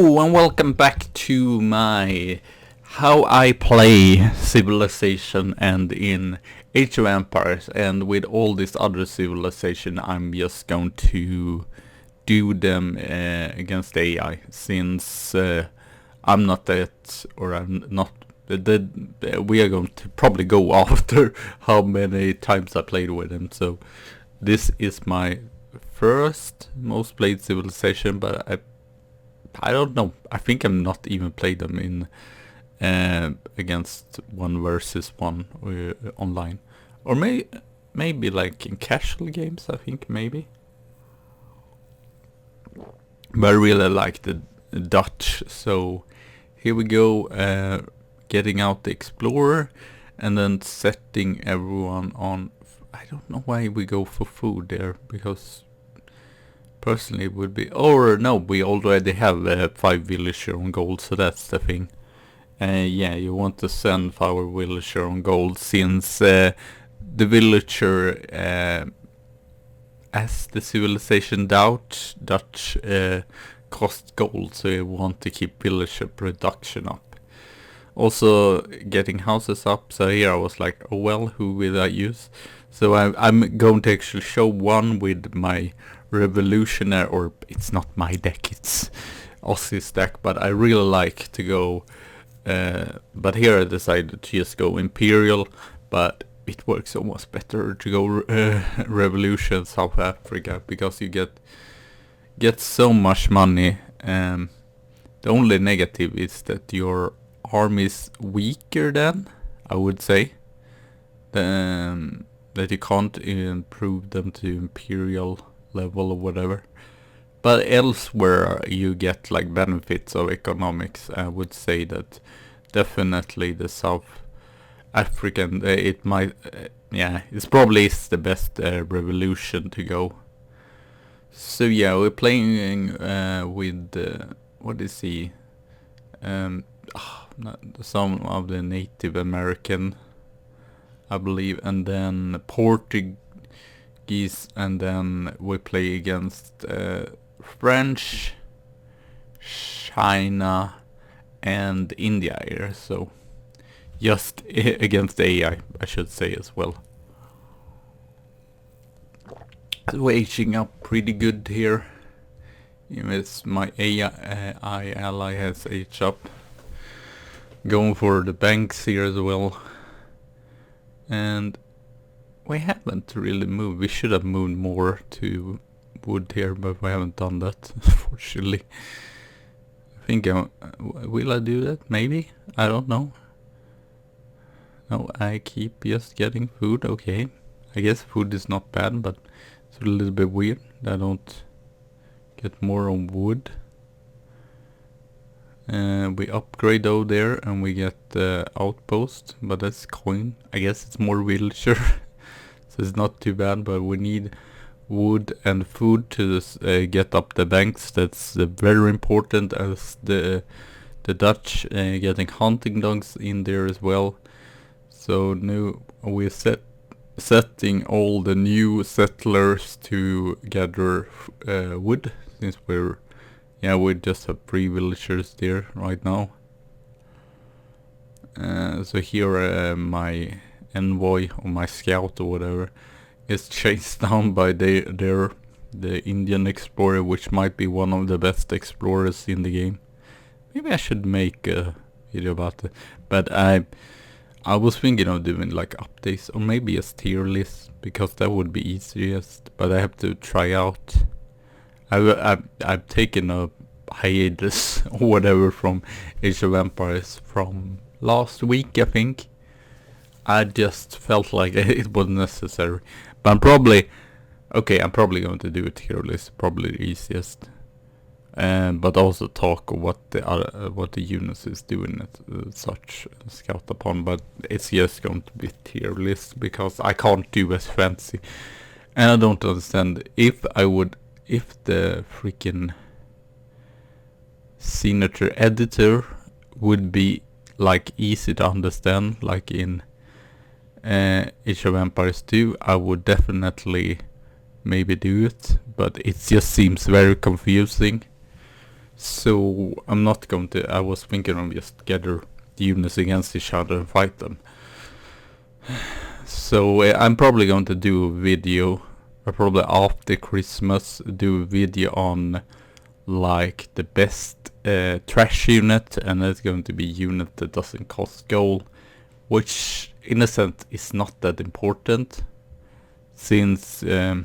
Hello and welcome back to my how I play Civilization and in Age of Empires, and with all this other civilization I'm just going to do them against AI, since I'm not that, or I'm not we are going to probably go after how many times I played with them. So this is my first most played civilization, but I don't know. I think I'm not even played them in against 1 versus 1 online, or maybe like in casual games. I think maybe, but I really like the Dutch. So here we go, getting out the Explorer and then setting everyone on. I don't know why we go for food there, because personally it would be, or no, we already have 5 villager on gold, so that's the thing. Yeah, you want to send 5 villager on gold, since the villager, as the civilization Dutch cost gold, so you want to keep villager production up. Also getting houses up, so here I was like, oh well, who will I use? So I'm going to actually show one with my revolutionary, or it's not my deck, it's Aussie's deck, but I really like to go, but here I decided to just go Imperial, but it works almost better to go Revolution South Africa, because you get so much money. The only negative is that your army is weaker than, I would say, that you can't improve them to Imperial level or whatever, but elsewhere you get like benefits of economics. I would say that definitely the South African, it might, yeah, it's probably is the best revolution to go. So yeah, we're playing with what is he, some of the Native American, I believe, and then Portuguese, and then we play against French, China, and India here. So just against AI, I should say as well. We're aging up pretty good here. It's my AI ally has aged up. Going for the banks here as well. And we haven't really moved. We should have moved more to wood here, but we haven't done that, unfortunately. I think will I do that? Maybe? I don't know. No, I keep just getting food. Okay. I guess food is not bad, but it's a little bit weird that I don't get more on wood. We upgrade over there and we get the outpost, but that's coin. I guess it's more villager. So it's not too bad, but we need wood and food to get up the banks. That's very important, as the Dutch getting hunting dogs in there as well. So now we're setting all the new settlers to gather wood, since we just have 3 villagers there right now. So here my envoy, or my scout or whatever, is chased down by the Indian explorer, which might be one of the best explorers in the game. Maybe I should make a video about it, but I was thinking of doing like updates, or maybe a tier list, because that would be easiest, but I have to try out. I've taken a hiatus or whatever from Age of Empires from last week, I think. I just felt like it was necessary, but I'm probably going to do a tier list, probably the easiest, but also talk what the units is doing such scout upon. But it's just going to be tier list, because I can't do as fancy, and I don't understand if the freaking signature editor would be like easy to understand, like in Age of Empires 2, I would definitely maybe do it, but it just seems very confusing. So I'm not going to, I was thinking of just gather the units against each other and fight them. So I'm probably going to do a video, or probably after Christmas, do a video on like the best trash unit, and it's going to be a unit that doesn't cost gold, which in a sense is not that important, since you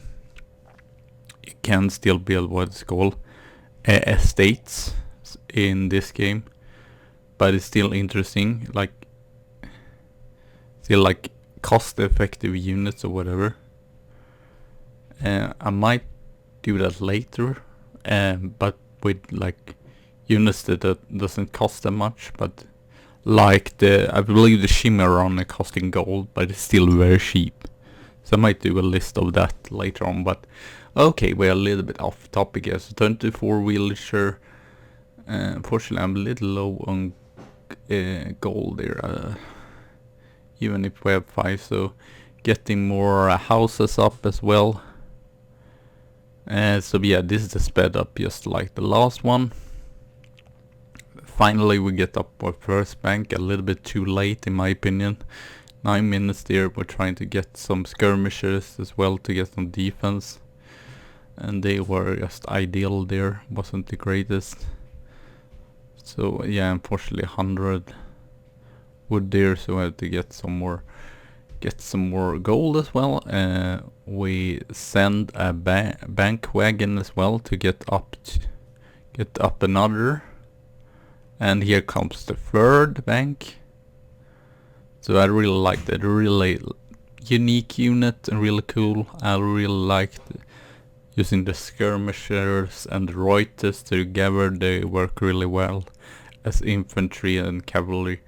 can still build what's called estates in this game, but it's still interesting, like still like cost effective units or whatever. I might do that later, but with like units that doesn't cost that much, but like I believe the Chimeron are costing gold, but it's still very cheap. So I might do a list of that later on, but okay, we're a little bit off topic here. So 24 villager. Unfortunately, I'm a little low on gold there, even if we have 5, so getting more houses up as well. So yeah, this is the sped up just like the last one. Finally we get up our first bank, a little bit too late in my opinion. 9 minutes there, we're trying to get some skirmishers as well to get some defense. And they were just ideal there, wasn't the greatest. So yeah, unfortunately 100 wood there, so I had to get some more gold as well. We send a bank wagon as well to get up another. And here comes the third bank. So I really like that, really unique unit and really cool. I really liked using the skirmishers and the Reuters together. They work really well as infantry and cavalry.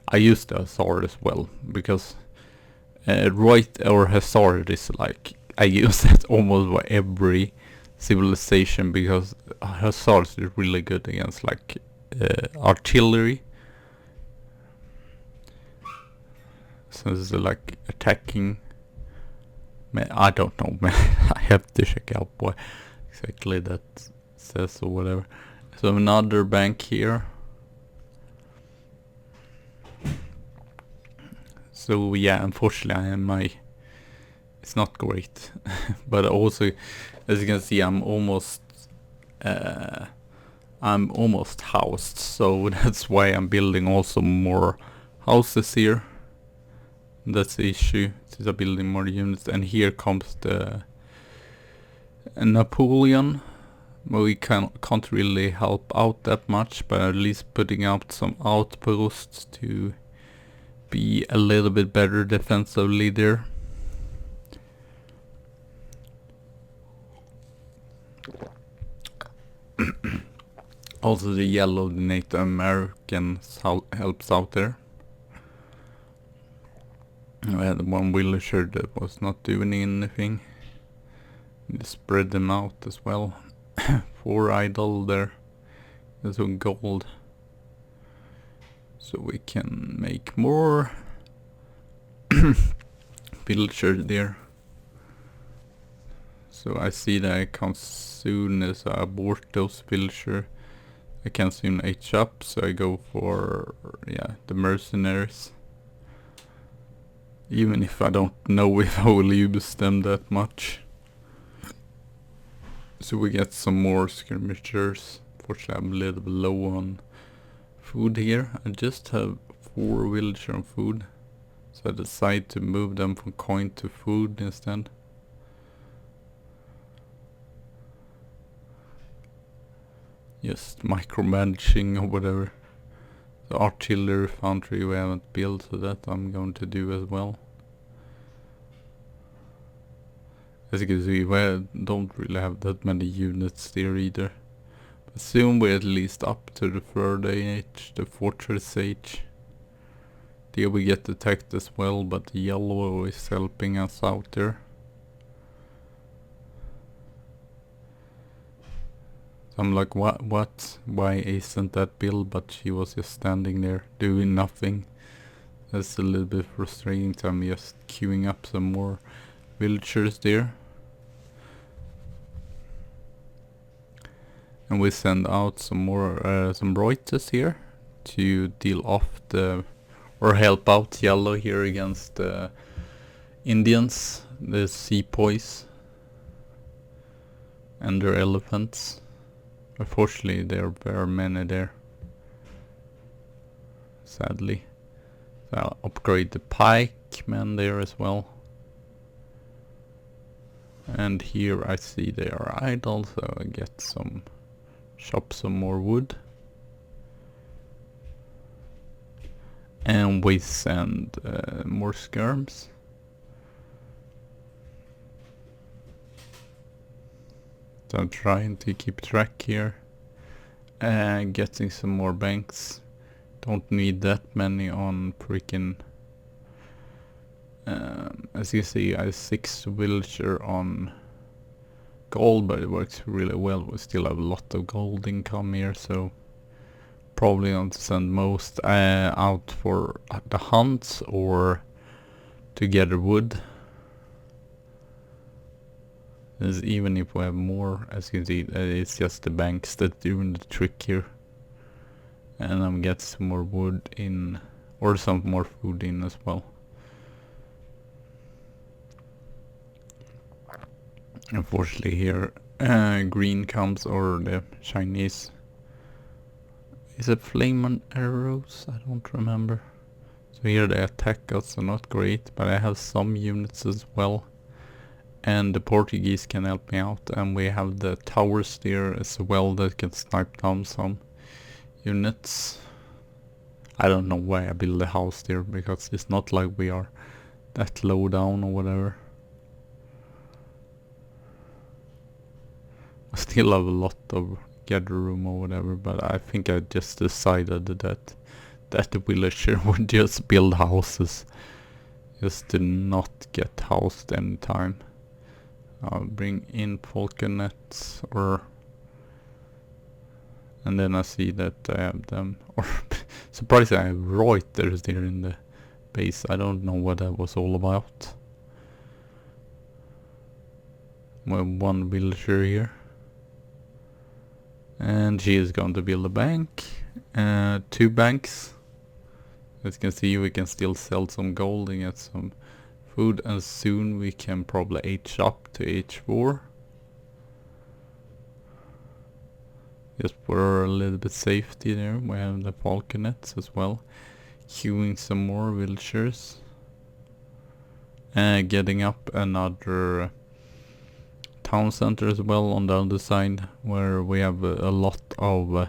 I use the Hussar as well, because Ruyter or Hussar is like, I use it almost for every civilization, because Hussars is really good against like artillery. So this is like attacking. I don't know, man. I have to check out what exactly that says or whatever. So another bank here. So yeah, unfortunately it's not great. But also, as you can see, I'm almost housed, so that's why I'm building also more houses here. That's the issue, since I'm building more units. And here comes the Napoleon. We can't really help out that much, but at least putting out some outposts to be a little bit better defensively there. Also the yellow, the Native Americans helps out there. I had one villager that was not doing anything. Just spread them out as well. 4 idle there. There's some gold. So we can make more villagers there. So I see that I can soon as I abort those villagers, I can soon H up, so I go for the mercenaries. Even if I don't know if I will use them that much. So we get some more skirmishers. Fortunately I'm a little bit low on food here. I just have 4 villagers on food. So I decide to move them from coin to food instead. Just micromanaging or whatever. The artillery foundry we haven't built, so that I'm going to do as well. As you can see, we don't really have that many units there either. But soon we're at least up to the third age, the fortress age. There we get attacked as well, but the yellow is helping us out there. I'm like, what? Why isn't that built? But she was just standing there doing nothing. That's a little bit frustrating, so I'm just queuing up some more villagers there. And we send out some more some Reuters here to deal off the, or help out yellow here against the Indians, the sepoys and their elephants. Unfortunately there are very many there, sadly. So I'll upgrade the pikemen there as well. And here I see they are idle, so I get some, chop some more wood. And we send more skirms. So I'm trying to keep track here. Getting some more banks. Don't need that many on freaking... as you see, I have 6 villager on gold, but it works really well. We still have a lot of gold income here, so probably want to send most out for the hunts or to gather wood. As even if we have more, as you can see, it's just the banks that doing the trick here. And I'm getting some more wood in, or some more food in as well. Unfortunately here, green comes, or the Chinese. Is it flame and arrows? I don't remember. So here they attack us, so not great, but I have some units as well. And the Portuguese can help me out, and we have the towers there as well that can snipe down some units. I don't know why I build a house there, because it's not like we are that low down or whatever. I still have a lot of gather room or whatever, but I think I just decided that the villager would just build houses just to not get housed anytime. I'll bring in falconets, or and then I see that I have them, or surprisingly I have Reuters there in the base. I don't know what that was all about. We have 1 villager here. And she is going to build a bank. 2 banks. As you can see, we can still sell some gold and get some food, and soon we can probably H up to H4. Just for a little bit safety there. We have the falconets as well. Queuing some more villagers. Getting up another town center as well on the other side, where we have a lot of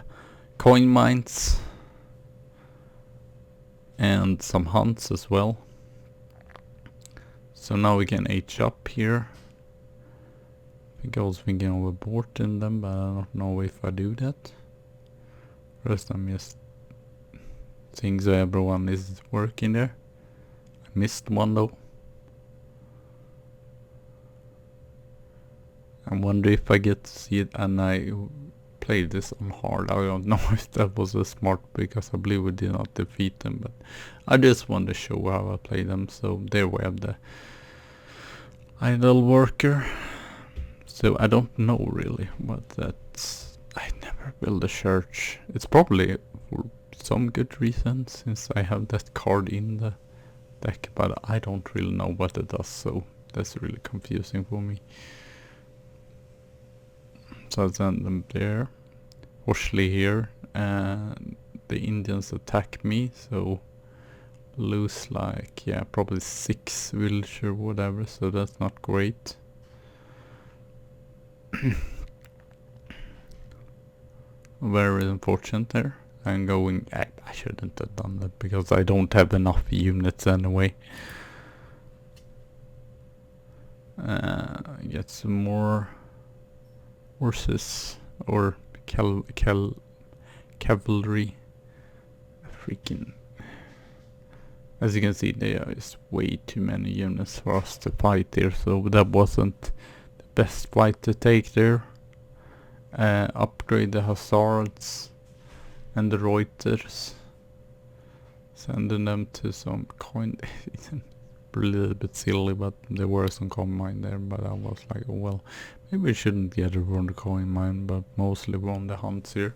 coin mines and some hunts as well. So now we can H up here. I think I was thinking of aborting them, but I don't know if I do that. First I'm just seeing so everyone is working there. I missed one though. I wonder if I get to see it, and I played this on hard. I don't know if that was a smart, because I believe we did not defeat them, but I just want to show how I play them. So there we have the idle worker. So I don't know really what that's... I never built a church. It's probably for some good reason, since I have that card in the deck, but I don't really know what it does, so that's really confusing for me. So I send them there. Horsley here, and the Indians attack me, so lose like, yeah, probably 6 villager or whatever, so that's not great. Very unfortunate there. I'm going... I shouldn't have done that, because I don't have enough units anyway. Get some more horses, or cavalry. Freaking... As you can see, there is way too many units for us to fight here, so that wasn't the best fight to take there. Upgrade the hussars and the Reuters, sending them to some coin. A little bit silly, but there were some coin mine there, but I was like, oh well, Maybe we shouldn't get around the coin mine, but mostly we're on the hunts here.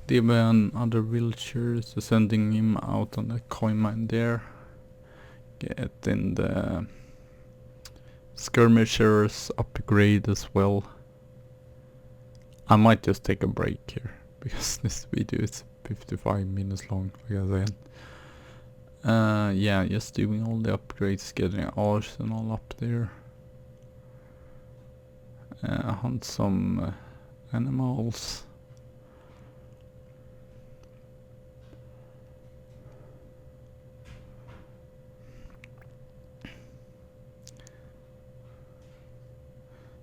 Diban other villagers, so sending him out on the coin mine there. Get in the skirmishers upgrade as well. I might just take a break here because this video is 55 minutes long, like I said. Yeah, just doing all the upgrades, getting an arsenal up there. Hunt some animals.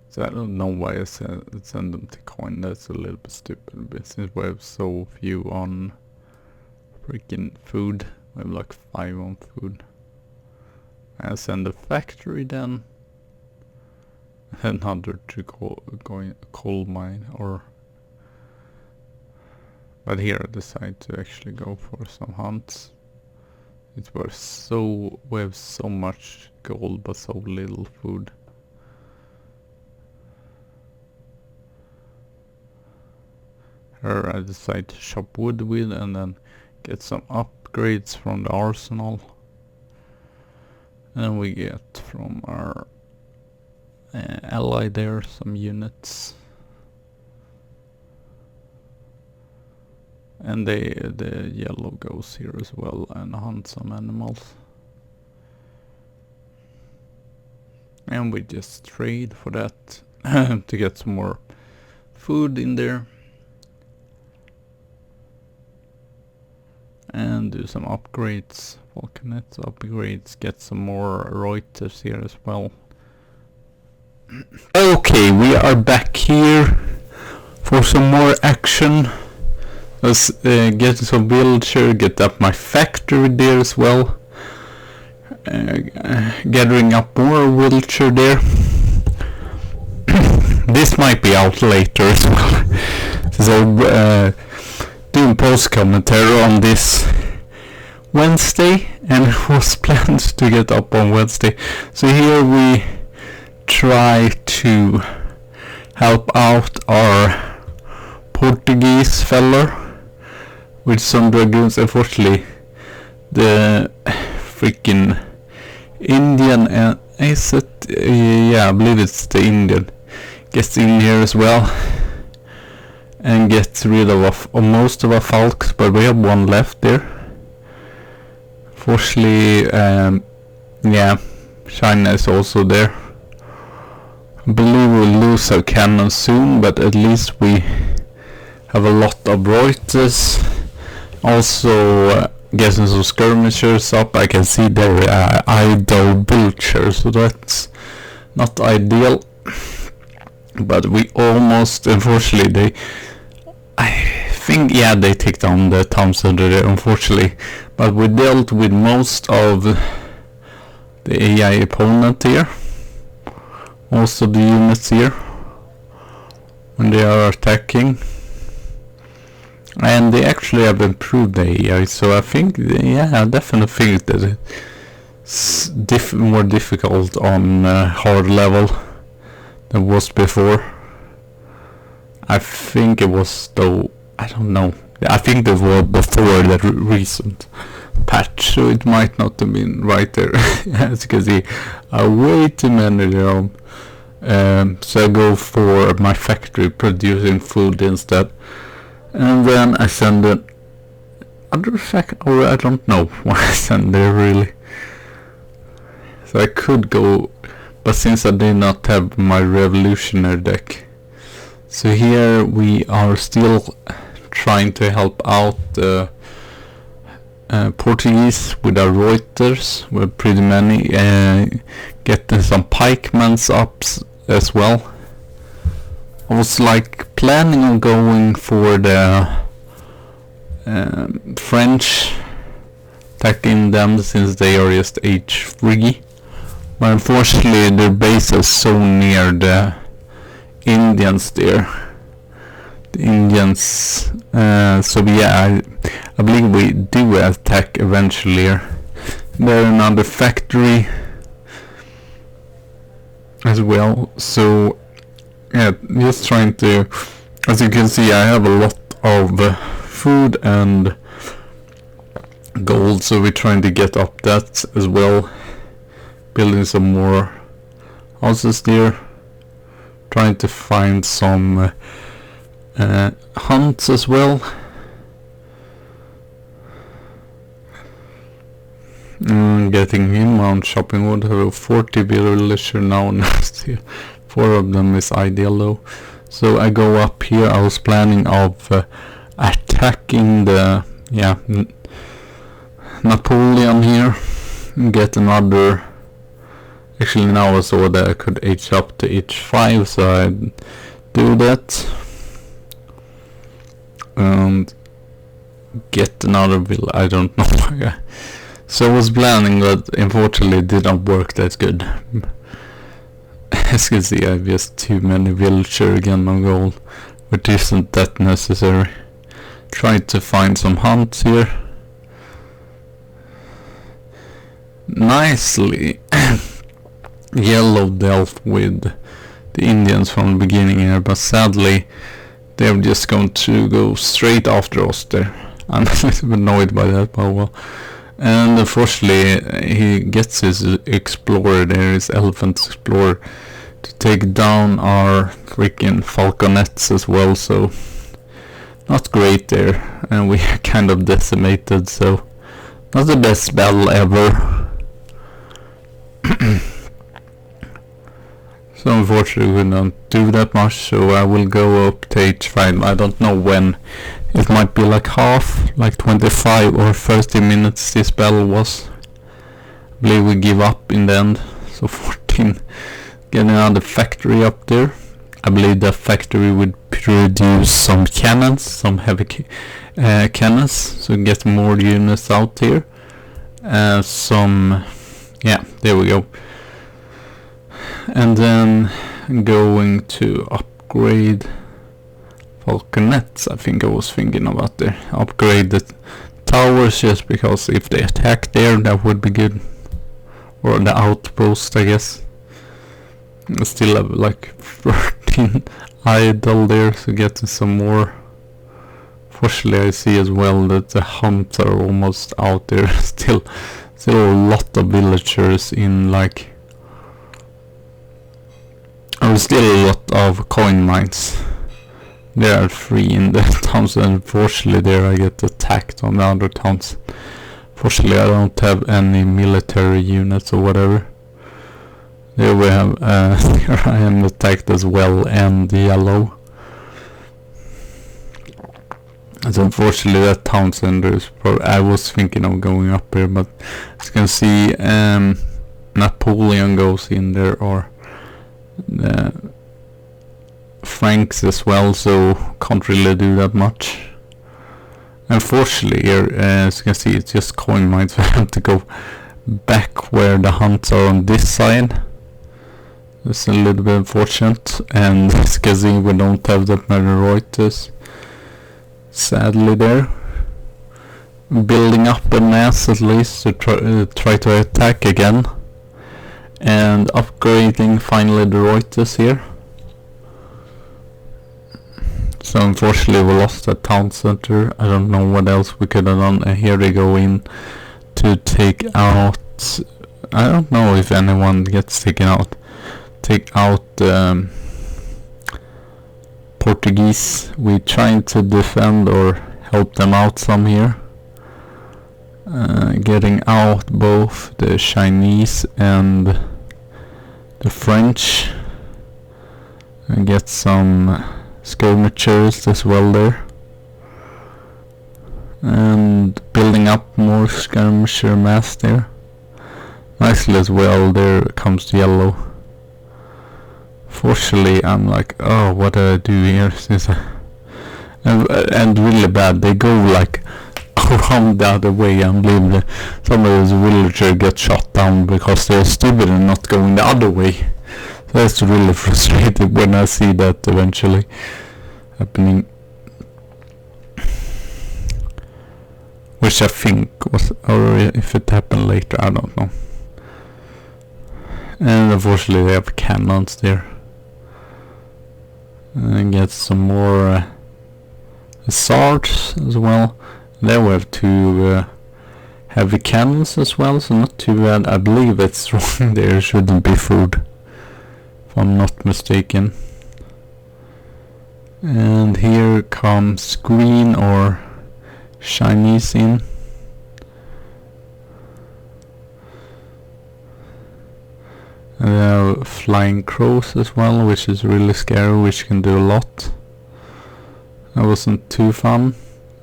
So I don't know why I send them to coin. That's a little bit stupid, but since we have so few on freaking food, we have like 5 on food. I send the factory then. Another to going coal mine, or but here I decide to actually go for some hunts. It was so, we have so much gold but so little food. Here I decide to chop wood with and then get some upgrades from the arsenal. And we get from our ally there some units. And the yellow goes here as well and hunt some animals. And we just trade for that to get some more food in there. And do some upgrades, Volcanet upgrades, get some more Reuters here as well. Okay, we are back here for some more action. Let's get some villager, get up my factory there as well. Gathering up more villager there. This might be out later as well. So doing post commentary on this Wednesday, and it was planned to get up on Wednesday. So here we try to help out our Portuguese fella with some dragoons. Unfortunately, the freaking Indian, is it? Yeah, I believe it's the Indian, gets in here as well and gets rid of most of our falcons, but we have one left there. Fortunately, yeah, China is also there. I believe we'll lose our cannon soon, but at least we have a lot of Reuters. Also getting some skirmishers up. I can see there idle vultures, so that's not ideal. But we almost, unfortunately, I think, yeah, they take down the town center there, unfortunately. But we dealt with most of the AI opponent here. Most of the units here when they are attacking. And they actually have improved the AI, so I think, yeah, I definitely think that it's more difficult on hard level than was before. I think it was, though, I don't know. I think it was before that recent patch, so it might not have been right there. As you can see, way too many there. So I go for my factory producing food instead. And then I send it other or I don't know what I send there really. So I could go, but since I did not have my revolutionary deck. So here we are still trying to help out the Portuguese with our Reuters. We're pretty many, getting some pikemans up as well. I was like planning on going for the French, attacking them since they are just H3, but unfortunately their base is so near the Indians there. The Indians, so yeah, I believe we do attack eventually here. There's another factory as well, so yeah, just trying to, as you can see, I have a lot of food and gold, so we're trying to get up that as well, building some more houses there, trying to find some hunts as well. Getting inbound shopping would have 40 villager now, and 4 of them is ideal though. So I go up here. I was planning of attacking the Napoleon here and get another. Actually now I saw that I could H up to H5, so I do that and get another villa. I don't know. So I was planning, but unfortunately it did not work that good. As you can see, I have just too many villager again on gold, which isn't that necessary. Trying to find some hunts here. Nicely yellow dealt with the Indians from the beginning here, but sadly they're just going to go straight after us there. I'm a little bit annoyed by that, but well. And unfortunately he gets his explorer there, his elephant explorer, to take down our freaking falconets as well, so not great there, and we are kind of decimated, so not the best battle ever. So unfortunately we don't do that much, so I will go up to H5. I don't know when. It might be like half, like 25 or 30 minutes this battle was. I believe we give up in the end. So 14. Getting another factory up there. I believe that factory would produce some cannons, some heavy cannons, so get more units out here. Yeah, there we go. And then going to upgrade falconets, I think I was thinking about there. Upgrade the towers just because if they attack there, that would be good. Or the outpost, I guess. I still have like 13 idle there, so getting some more. Fortunately I see as well that the hunts are almost out there. Still a lot of villagers in like. Still a lot of coin mines. There are 3 in the towns, and unfortunately there I get attacked on the other towns. Fortunately I don't have any military units or whatever. There we have, here I am attacked as well, and yellow. And unfortunately that town center is probably, I was thinking of going up here, but as you can see Napoleon goes in there, or the Franks as well, so can't really do that much. Unfortunately here, as you can see, it's just coin mines. I have to go back where the hunts are on this side. It's a little bit unfortunate, and as you can see we don't have that many Reuters, sadly there. Building up a mass at least to try to attack again, and upgrading finally the Reuters here. So unfortunately we lost that town center. I don't know what else we could have done. And here they go in to take out, I don't know if anyone gets taken out. Take out Portuguese. We're trying to defend or help them out some here. Getting out both the Chinese and the French. And get some skirmishers as well there. And building up more skirmisher mass there. Nicely as well, there comes yellow. Fortunately I'm like, oh, what did I do here? And really bad, they go like around the other way, and believe some of those villagers get shot down because they're stupid and not going the other way. So that's really frustrating when I see that eventually happening. Which I think was, or if it happened later, I don't know. And unfortunately they have cannons there. And get some more swords as well. There we have two heavy cannons as well, so not too bad. I believe it's wrong there, shouldn't be food, if I'm not mistaken. And here comes green or Chinese in. And we have flying crows as well, which is really scary, which can do a lot. That wasn't too fun.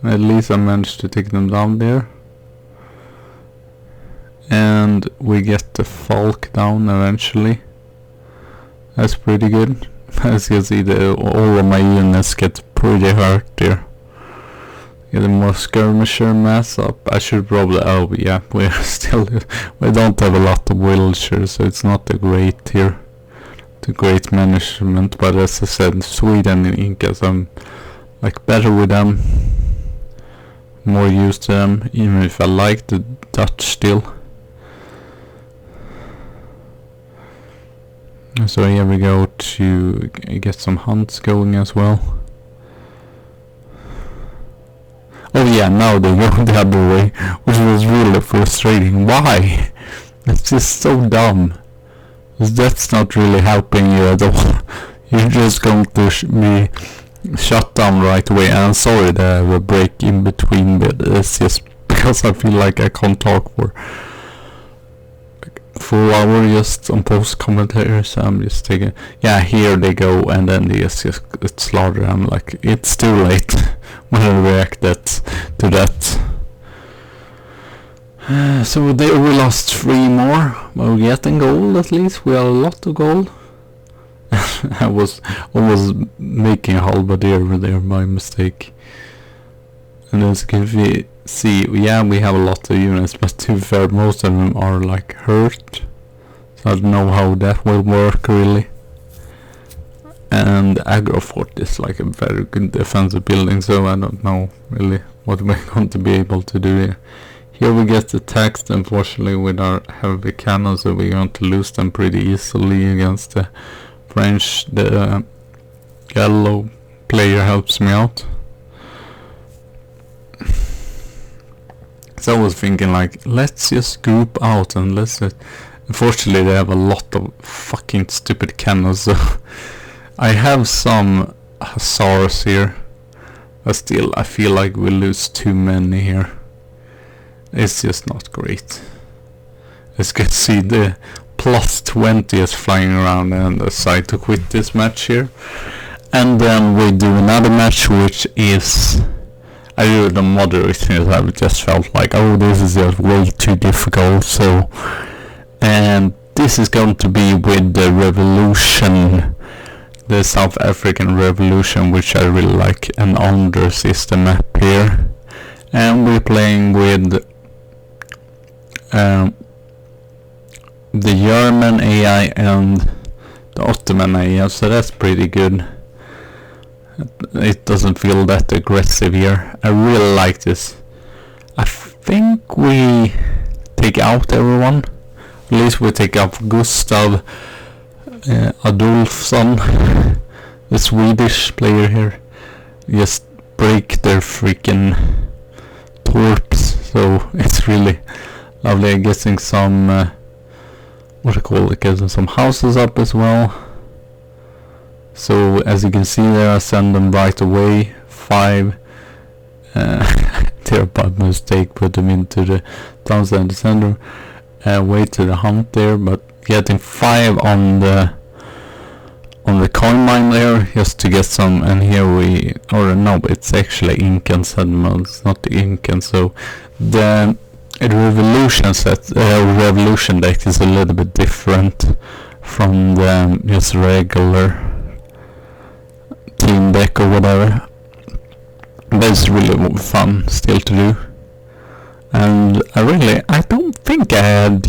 At least I managed to take them down there. And we get the Falk down eventually. That's pretty good. As you can see, all of my units get pretty hurt there. Get a more skirmisher mass up. I should probably, oh yeah, we don't have a lot of villagers, so it's not a great here. The great management, but as I said, Sweden and Incas, I'm like better with them. More used to them, even if I like the Dutch still. So here we go to get some hunts going as well. Oh yeah, now they go the other way, which was really frustrating. Why? It's just so dumb. That's not really helping you at all. You're just going to be shut down right away. And I'm sorry that I have a break in between, but it's just because I feel like I can't talk for full hour just on post commentary, so I'm just taking, yeah, here they go, and then they just slaughter. I'm like, it's too late when I react to that. So there we lost 3 more. We're getting gold at least. We have a lot of gold. I was almost making a halberdier there by mistake. And as you can see, yeah, we have a lot of units, but to be fair, most of them are like hurt. So I don't know how that will work really. And Agro Fort is like a very good defensive building, so I don't know really what we're going to be able to do here. Here we get attacked, unfortunately, with our heavy cannons, so we're going to lose them pretty easily against the French. The yellow player helps me out. So I was thinking like, let's just group out and let's just... Unfortunately they have a lot of fucking stupid cannons, so I have some hussars here, but still I feel like we lose too many here. It's just not great. As you can see, the plus 20 is flying around and I decide to quit this match here. And then we do another match, which is... I do the moderate things. I just felt like, oh, this is just way too difficult, so... And this is going to be with the revolution, the South African revolution, which I really like, and undrar system map here. And we're playing with the German AI and the Ottoman AI, so that's pretty good. It doesn't feel that aggressive here. I really like this. I think we take out everyone. At least we take out Gustav Adolfsson, the Swedish player here. Just break their freaking torps. So it's really lovely. I'm getting some what do you call it? Getting some houses up as well. So as you can see there, I send them right away. 5. There by mistake put them into the town center. Way to the hunt there, but getting 5 on the coin mine there just to get some. And here we, or no, it's actually Incan settlements, it's not the Incan. So the revolution set, revolution deck is a little bit different from the just regular team deck or whatever. But it's really fun still to do. And I don't think I had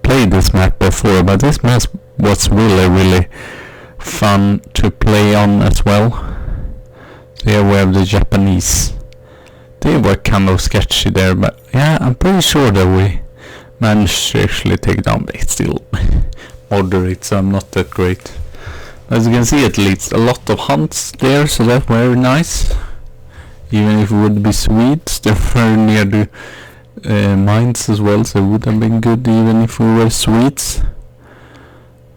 played this map before, but this map was really fun to play on as well. So here we have the Japanese. They were kind of sketchy there, but yeah, I'm pretty sure that we managed to actually take down. They still moderate, so I'm not that great. As you can see, at least a lot of hunts there, so that's very nice. Even if it would be Swedes, they're very near the mines as well, so it would have been good even if we were Swedes.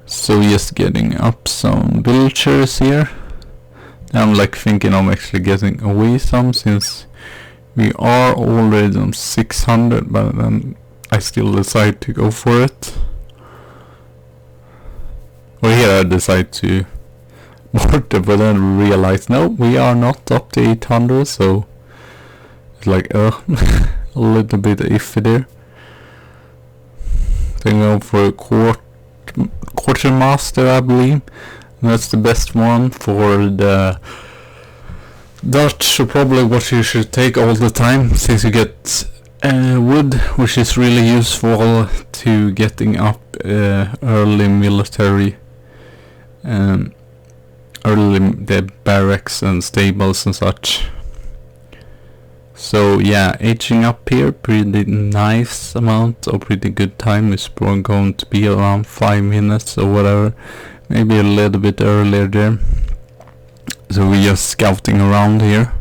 So just getting up some villagers here. I'm like thinking of actually getting away some, since we are already on 600, but then I still decide to go for it. Well, here I decide to board it, but then realize no, we are not up to 800, so it's like a little bit iffy there. Then go for a quartermaster, I believe. And that's the best one for the Dutch, so probably what you should take all the time, since you get wood, which is really useful to getting up early military, early the barracks and stables and such. So yeah, aging up here, pretty nice amount or pretty good time is probably going to be around 5 minutes or whatever, maybe a little bit earlier there. So we're just scouting around here.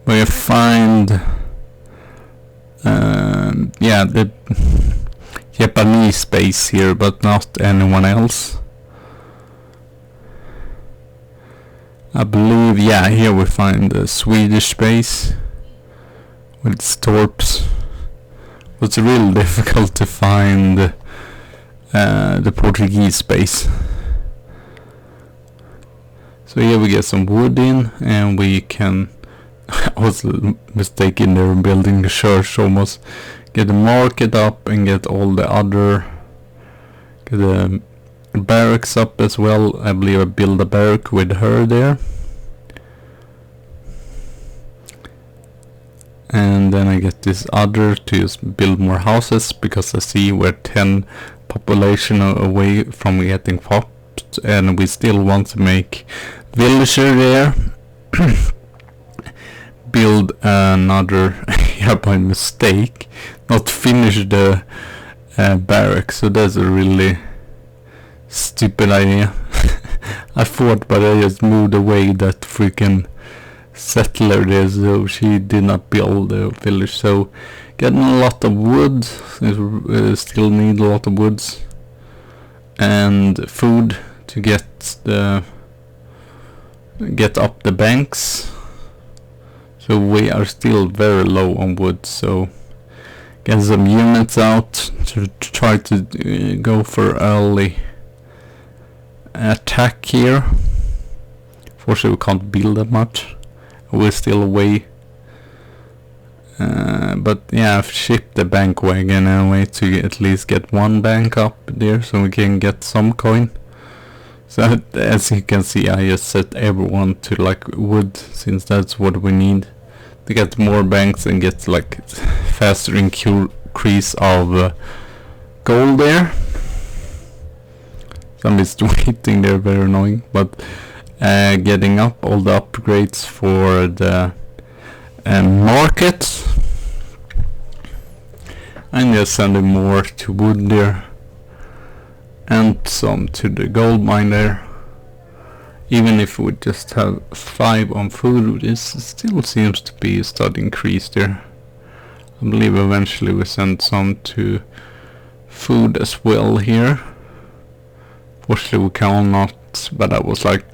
We find yeah, the Japanese base here, but not anyone else. I believe, yeah, here we find the Swedish base with torps. It's really difficult to find the Portuguese base. So here we get some wood in, and we can I was mistaken there building the church almost. Get the market up and get all the other, get the barracks up as well. I believe I build a barrack with her there. And then I get this other to just build more houses, because I see we're 10 population away from getting popped, and we still want to make villager there. Build another, yeah, by mistake, not finish the barracks, so that's a really stupid idea. I thought, but I just moved away that freaking settler there, so she did not build the village. So getting a lot of wood, still need a lot of woods and food to get up the banks. So we are still very low on wood, so get some units out to try to go for early attack here. Fortunately we can't build that much, we're still away. But yeah, I've shipped the bank wagon anyway to at least get one bank up there, so we can get some coin. So as you can see, I just set everyone to like wood, since that's what we need to get more banks and get like faster increase of gold there. So I'm just waiting there, very annoying, but getting up all the upgrades for the market. I'm just sending more to wood there and some to the gold mine there. Even if we just have 5 on food, this still seems to be a steady increase there. I believe eventually we send some to food as well here. Fortunately we cannot, but I was like,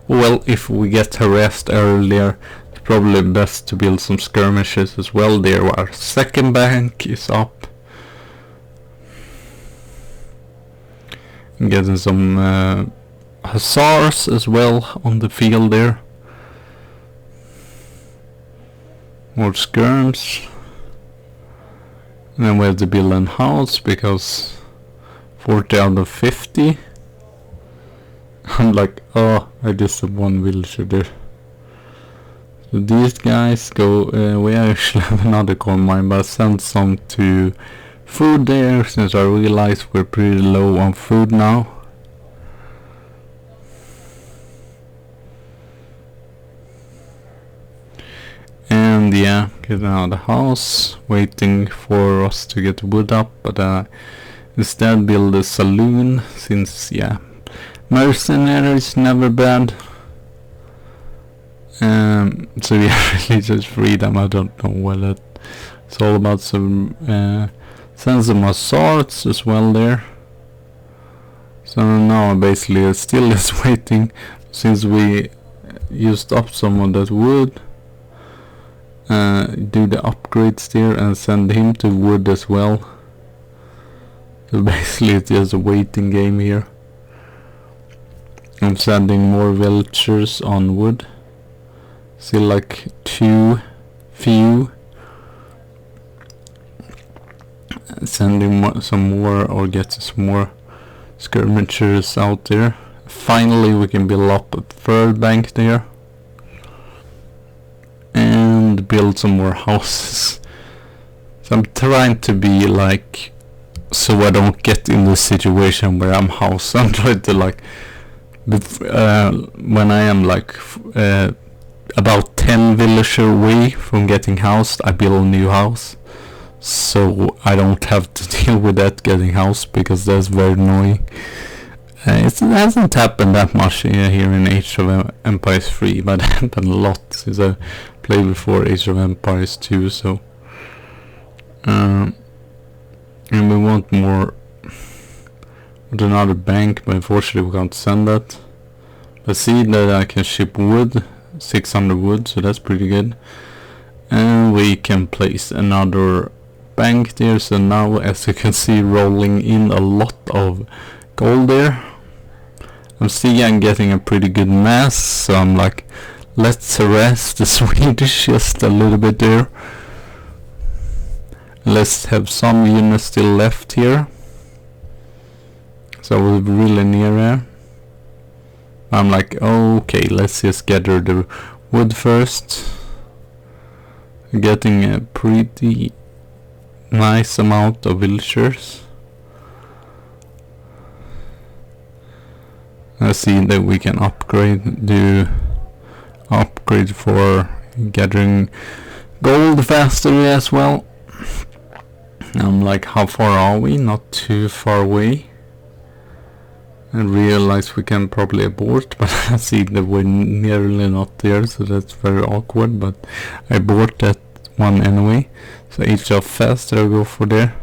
well, if we get harassed earlier, it's probably best to build some skirmishes as well there. Our second bank is up. And getting some hussars as well on the field there. More skirms. And then we have to build a house, because 40 out of 50. I'm like, oh, I just have one villager there. So these guys go, we actually have another coal mine, but I sent some to food there, since I realized we're pretty low on food now. And yeah, getting out of the house, waiting for us to get wood up, but instead build a saloon, since yeah, Mercenaries never bad. So yeah, religious freedom, I don't know what it's all about. Some send some assaults as well there. So now basically still is waiting, since we used up some of that wood. Do the upgrades there and send him to wood as well. So basically it's just a waiting game here. I'm sending more villagers on wood. Still like too few. Sending some more, or get some more skirmishers out there. Finally we can build up a third bank there. And build some more houses. So I'm trying to be like, so I don't get in the situation where I'm house. I'm trying to like, when I am like about 10 villagers away from getting housed, I build a new house. So I don't have to deal with that getting housed, because that's very annoying. It hasn't happened that much here in Age of Empires 3, but it happened a lot since I played before Age of Empires 2, so and we want more with another bank, but unfortunately we can't send that. But see that I can ship wood, 600 wood, so that's pretty good. And we can place another bank there, so now as you can see rolling in a lot of gold there. I'm getting a pretty good mass, so I'm like, let's harass the Swedish just a little bit there. Let's have some units still left here, so we're really near there. I'm like, okay, let's just gather the wood first. Getting a pretty nice amount of villagers. I see that we can do upgrade for gathering gold faster as well. I'm like, how far are we? Not too far away. I realize we can probably abort, but I see that we're nearly not there, so that's very awkward, but I abort that one anyway. So each of faster I go for there.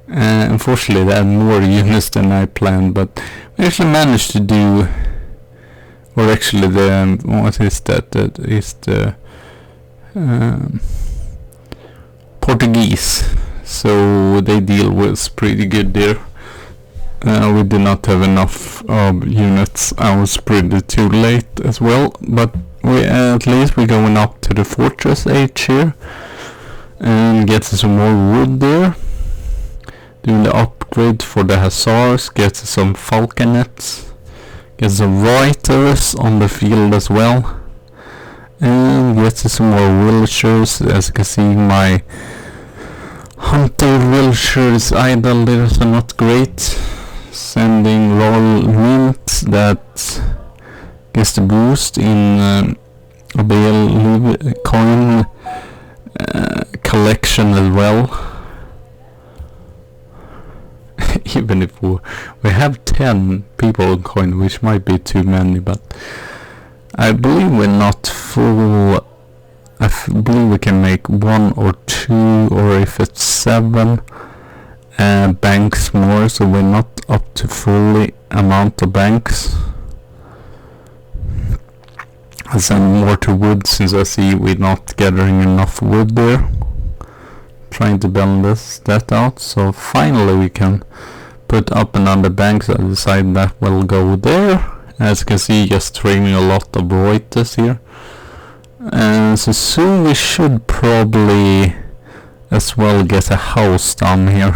Unfortunately they had more units than I planned, but we actually managed to do, or actually the, what is that? That is the Portuguese, so they deal with pretty good there. We did not have enough units. I was pretty too late as well, but we at least we're going up to the fortress age here and get some more wood there. Doing the upgrade for the hussars, get some falconets, get some Ruyters on the field as well, and get some more villagers. As you can see, my hunter villagers idle there, so not great. Sending royal mint that gets the boost in a coin collection as well. Even if we have 10 people on coin, which might be too many, but I believe we're not full. I believe we can make 1 or 2, or if it's 7 banks more, so we're not up to fully amount of banks. I'll send more to wood, since I see we're not gathering enough wood there. Trying to balance that out, so finally we can put up another bank, so I decide that will go there. As you can see, just training a lot of Reuters here. And so soon we should probably as well get a house down here.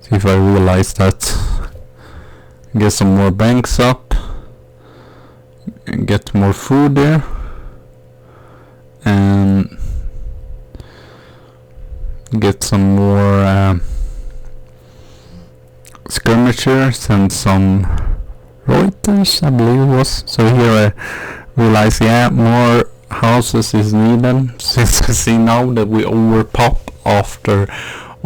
See if I realize that. Get some more banks up. And get more food there. And get some more skirmishers and some Reuters, I believe it was. So here I realize, yeah, more houses is needed, since I see now that we overpop after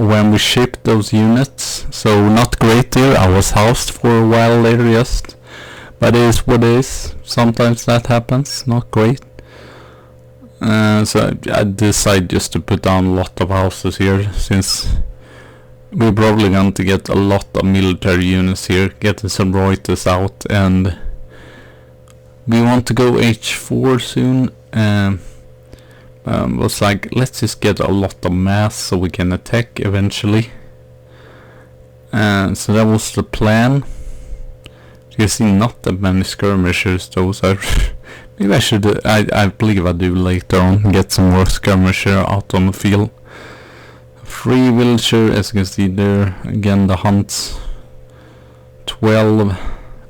when we shipped those units. So not great there. I was housed for a while later, just, but it is what it is. Sometimes that happens. Not great. So I decided just to put down a lot of houses here, since we're probably going to get a lot of military units here, getting some Reuters out, and we want to go H4 soon. Was like, let's just get a lot of mass so we can attack eventually. So that was the plan. You see, not that many skirmishers though, so maybe I should, I believe I do later on, get some more skirmisher out on the field. Free villager, as you can see there, again the hunts. 12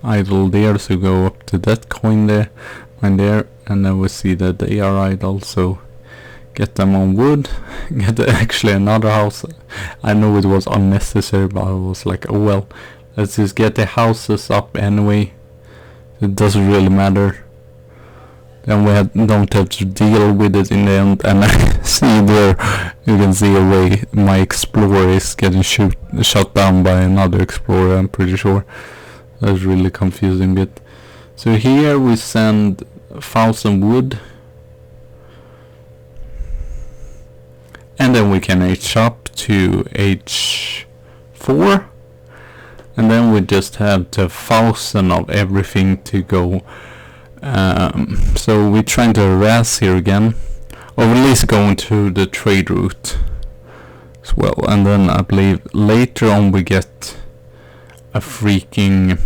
idle there, so go up to that coin there, and there, and then we see that they are idle, so get them on wood. Get actually another house. I know it was unnecessary, but I was like, oh well, let's just get the houses up anyway. It doesn't really matter. Then we don't have to deal with it in the end. And I see there, you can see a way my explorer is getting shot down by another explorer, I'm pretty sure. That's really confusing bit. So here we send 1,000 wood. And then we can H up to H4. And then we just have the 1,000 of everything to go. So we're trying to harass here again, or at least going to the trade route as well. And then I believe later on we get a freaking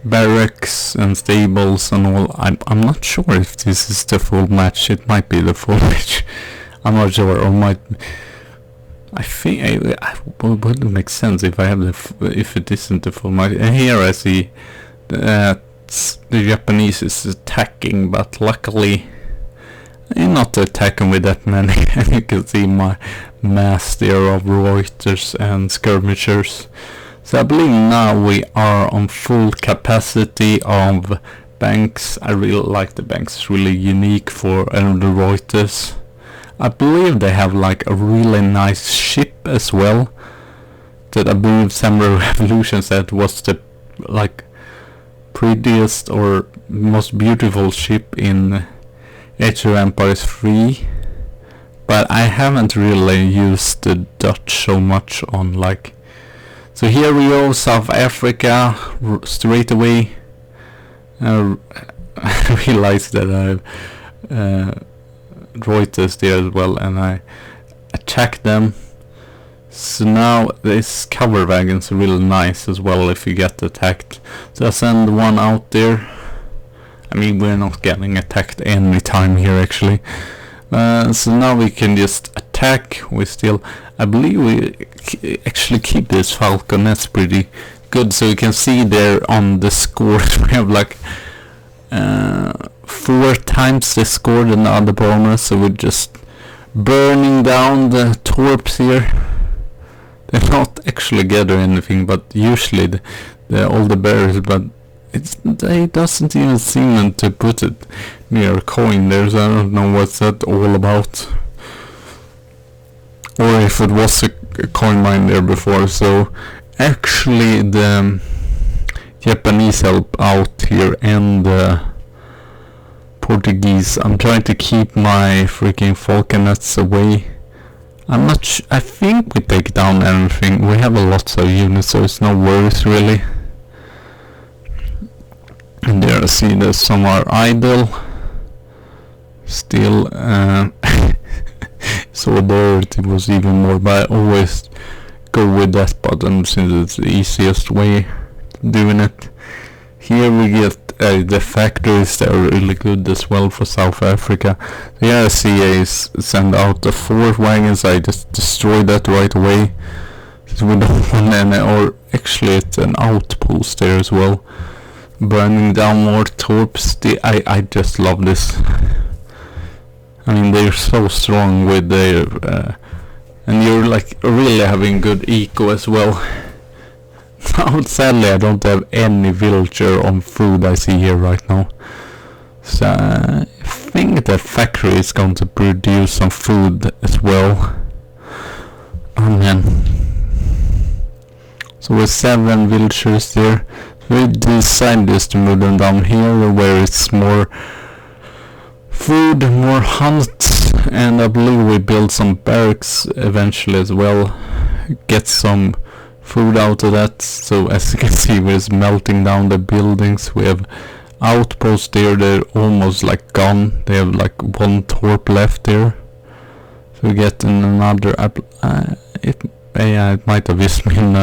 barracks and stables and all. I'm not sure if this is the full match. It might be the full match. I'm not sure, or might. I think it wouldn't make sense if I have if it isn't the full match. And here I see that the Japanese is attacking, but luckily they're not attacking with that many. And you can see my mass there of Reuters and skirmishers. So I believe now we are on full capacity of banks. I really like the banks. It's really unique for the Reuters. I believe they have like a really nice ship as well, that I believe Samurai Revolution said was the like prettiest or most beautiful ship in Age of Empires 3, but I haven't really used the Dutch so much on like. So here we go, South Africa, straight away. I realized that I have Reuters there as well, and I attacked them. So now this cover wagon's really nice as well if you get attacked. So I send one out there. I mean, we're not getting attacked any time here actually. So now we can just attack. We still, I believe we actually keep this Falcon. That's pretty good. So you can see there on the scores we have like 4 times the score than the other bonus. So we're just burning down the torps here. They're not actually gather anything, but usually all the bearers, but they doesn't even seem to put it near a coin there, so I don't know what's that all about. Or if it was a coin mine there before. So actually the Japanese help out here and the Portuguese. I'm trying to keep my freaking falconets away. I'm not I think we take down everything. We have a lot of units, so it's no worries really. And there I see that some are idle still. So there it was even more, but I always go with that button since it's the easiest way doing it. Here we get the factories that are really good as well for South Africa. Here I see I send out the 4 wagons. I just destroy that right away. So we don't want any, or actually it's an outpost there as well. Burning down more torps. I just love this. I mean, they're so strong with their and you're like really having good eco as well. Now sadly I don't have any villager on food I see here right now. So I think that factory is going to produce some food as well. Oh man. So with 7 villagers there, we decided just to move them down here where it's more food, more hunt, and I believe we build some barracks eventually as well. Get some food out of that. So as you can see, we're just melting down the buildings. We have outposts there, they're almost like gone. They have like 1 torp left there. So we get another it might have just been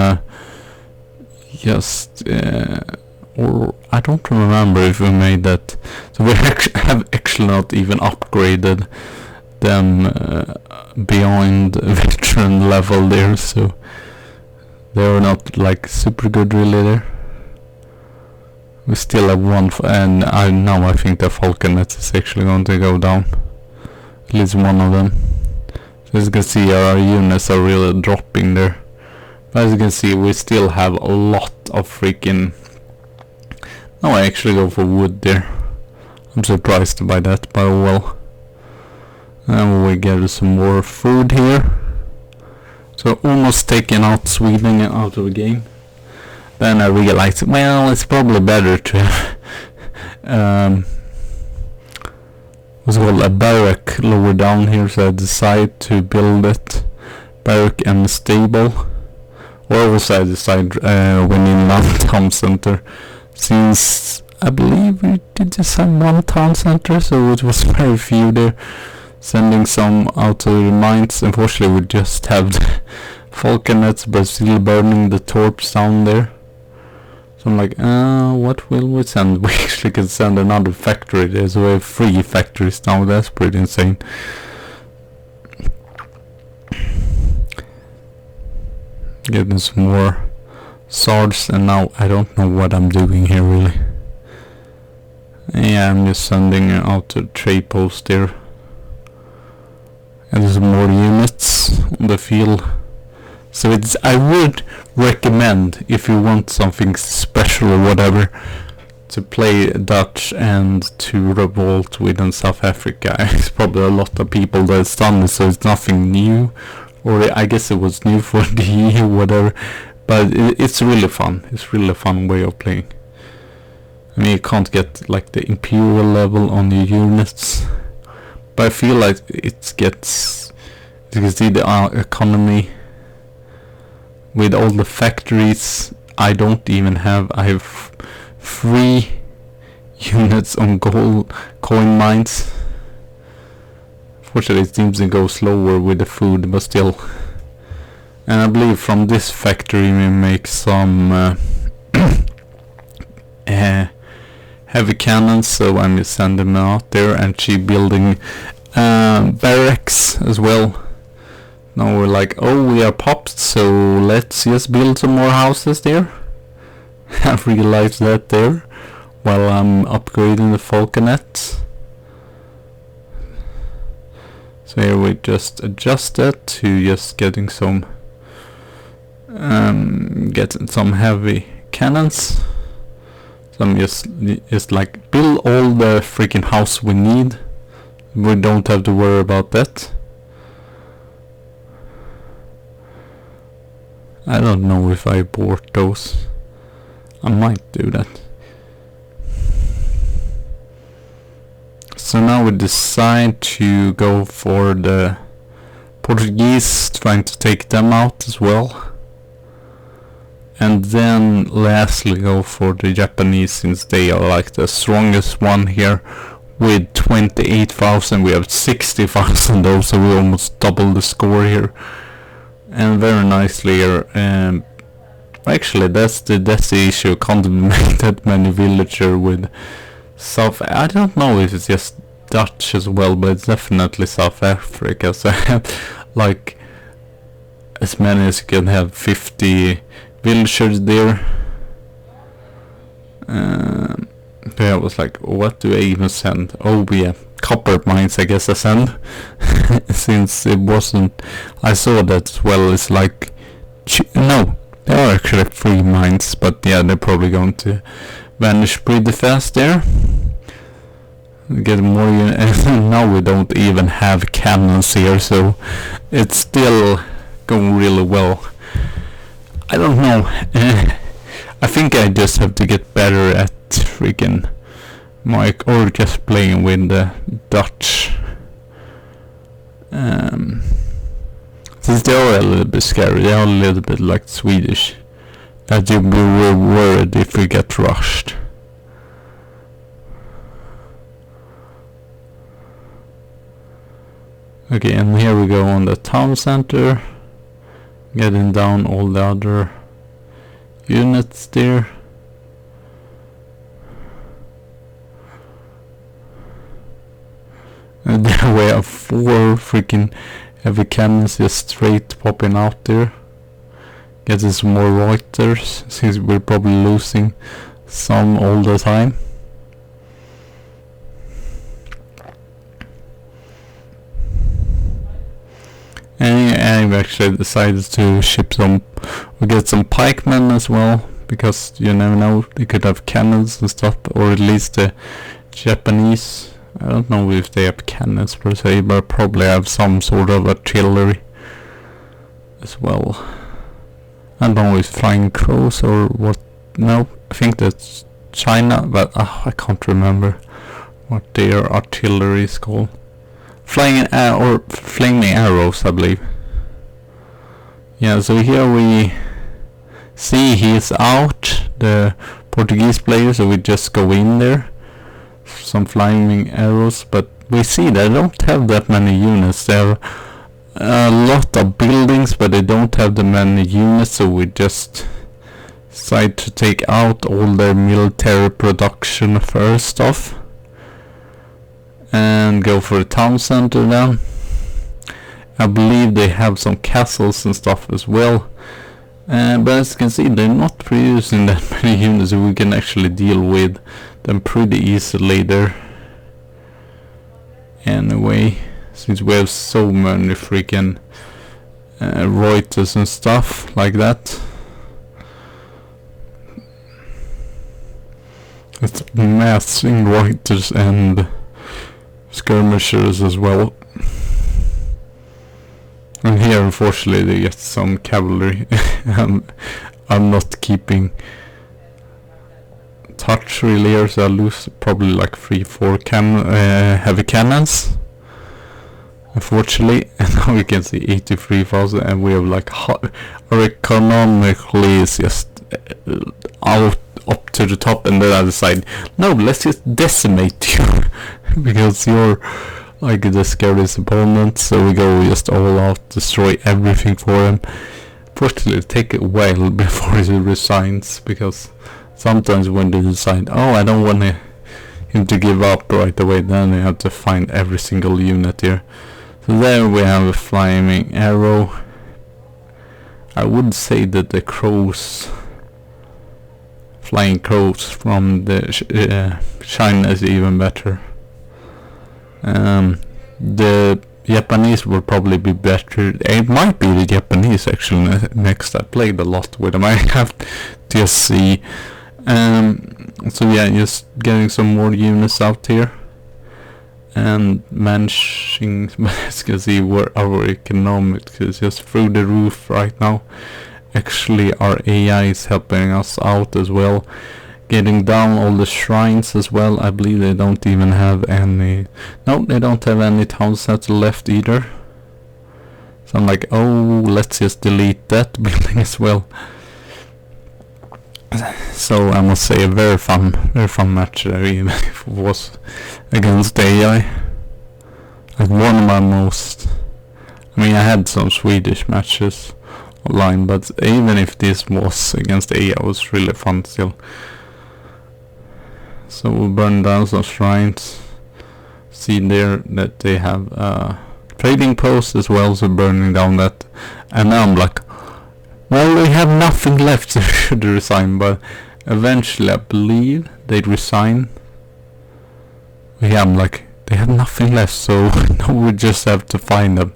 or I don't remember if we made that. So we have actually not even upgraded them beyond veteran level there, so they're not like super good really there. We still have 1 and now I think the falconet is actually going to go down, at least one of them. So as you can see, our units are really dropping there. But as you can see, we still have a lot of freaking... No, I actually go for wood there. I'm surprised by that, but oh well. And we get some more food here. So almost taking out Sweden out of the game. Then I realized, well, it's probably better to have what's called a barrack lower down here, so I decided to build it. Barrack and stable. Or was I decide when in one town center, since I believe we did just have 1 town center, so it was very few there. Sending some out to the mines. Unfortunately we just have the falconets but still burning the torps down there. So I'm like, what will we send? We actually can send another factory there, so we have 3 factories now. That's pretty insane. Getting some more swords, and now I don't know what I'm doing here really. Yeah, I'm just sending out a trade post there. And there's more units on the field. So it's, I would recommend, if you want something special or whatever, to play Dutch and to revolt within South Africa. It's probably a lot of people that's done this, so it's nothing new. Or I guess it was new for the year, whatever. But it's really fun. It's really a fun way of playing. I mean, you can't get like the imperial level on your units, but I feel like it gets, you can see the economy with all the factories. I don't even have, I have 3 units on gold coin mines. Fortunately it seems to go slower with the food, but still. And I believe from this factory we make some heavy cannons, so I'm just sending them out there, and she building barracks as well. Now we're like, oh, we are popped, so let's just build some more houses there. I realized that there while I'm upgrading the falconet. So here we just adjust that to just getting some heavy cannons. So I'm just like build all the freaking house we need. We don't have to worry about that. I don't know if I bought those. I might do that. So now we decide to go for the Portuguese, trying to take them out as well. And then lastly go for the Japanese, since they are like the strongest one here. With 28,000, we have 60,000 though, so we almost double the score here. And very nicely here. Actually, that's the issue. Can't make that many villager with South. I don't know if it's just Dutch as well, but it's definitely South Africa. So I have like as many as you can have, 50 villagers there. I was like, what do I even send? Oh yeah, copper mines I guess I send. Since it wasn't, I saw that as well. It's like, no, there are actually 3 mines, but yeah, they're probably going to vanish pretty fast there. Get more units. Now we don't even have cannons here, so it's still going really well. I don't know. I think I just have to get better at freaking Mike, or just playing with the Dutch. Since they are a little bit scary, they are a little bit like Swedish. That you were worried if we get rushed. Okay, and here we go on the town center, getting down all the other units there. And there we have 4 freaking heavy cannons just straight popping out there. Getting some more Reuters, since we're probably losing some all the time. And I've actually decided to ship some, or get some pikemen as well, because you never know, they could have cannons and stuff, or at least the Japanese. I don't know if they have cannons per se, but probably have some sort of artillery as well. I don't know if flying crows or what. No, I think that's China, but I can't remember what their artillery is called. Flying or flaming arrows, I believe. Yeah, so here we see he's out, the Portuguese player, so we just go in there. Some flaming arrows, but we see they don't have that many units. There are a lot of buildings, but they don't have that many units, so we just decide to take out all their military production first off and go for the town center then. I believe they have some castles and stuff as well, but as you can see, they're not producing that many units, so we can actually deal with them pretty easily there. Anyway, since we have so many freaking Reuters and stuff like that, it's massing Reuters and skirmishers as well. And here unfortunately they get some cavalry. I'm not keeping touch really here, so I lose probably like 3-4 heavy cannons, unfortunately. And now we can see 83,000, and we have like our economically is just out up to the top, and then I decide, no, let's just decimate you because you're like the scariest opponent. So we go just all out, destroy everything for him. Fortunately, take a while before he resigns, because sometimes when they decide, oh, I don't want him to give up right away, then they have to find every single unit here. So there we have a flaming arrow. I would say that the crows, flying crows from the China is even better. The Japanese will probably be better. It might be the Japanese actually next. I played a lot with them. I have to see. So yeah, just getting some more units out here and managing, as you can see, where our economics is just through the roof right now. Actually, our AI is helping us out as well, getting down all the shrines as well. I believe they don't even have any. No, they don't have any town center left either. So I'm like, oh, let's just delete that building as well. So I must say, a very fun match there, even if it was against AI. Like one of my most. I mean, I had some Swedish matches online, but even if this was against AI, it was really fun still. So we'll burn down some shrines. See there that they have trading posts as well, so burning down that. And now I'm like, well, they have nothing left, so should resign, but eventually I believe they'd resign. Yeah, I'm like, they have nothing left, so now we just have to find them.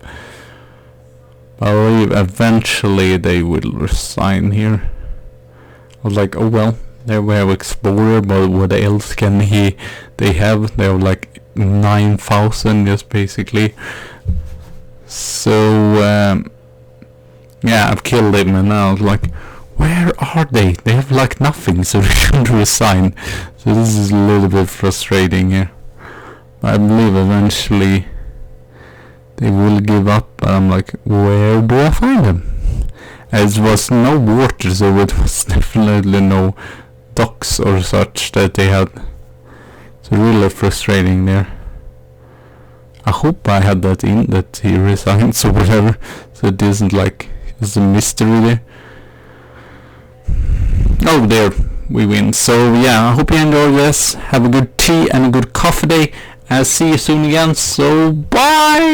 But I believe eventually they will resign here. I was like, oh well, there we have Explorer, but what else can they have? They have like 9,000 just basically. So Yeah, I've killed him, and now like, where are they? They have like nothing, so they should resign. So this is a little bit frustrating here. I believe eventually they will give up, but I'm like, where do I find them? It was no water, so it was definitely no docks or such that they had. It's really frustrating there. I hope I had that in, that he resigns or whatever, so it isn't like it's a mystery there. Oh, there, we win. So yeah, I hope you enjoyed this. Have a good tea and a good coffee day. I'll see you soon again, so bye!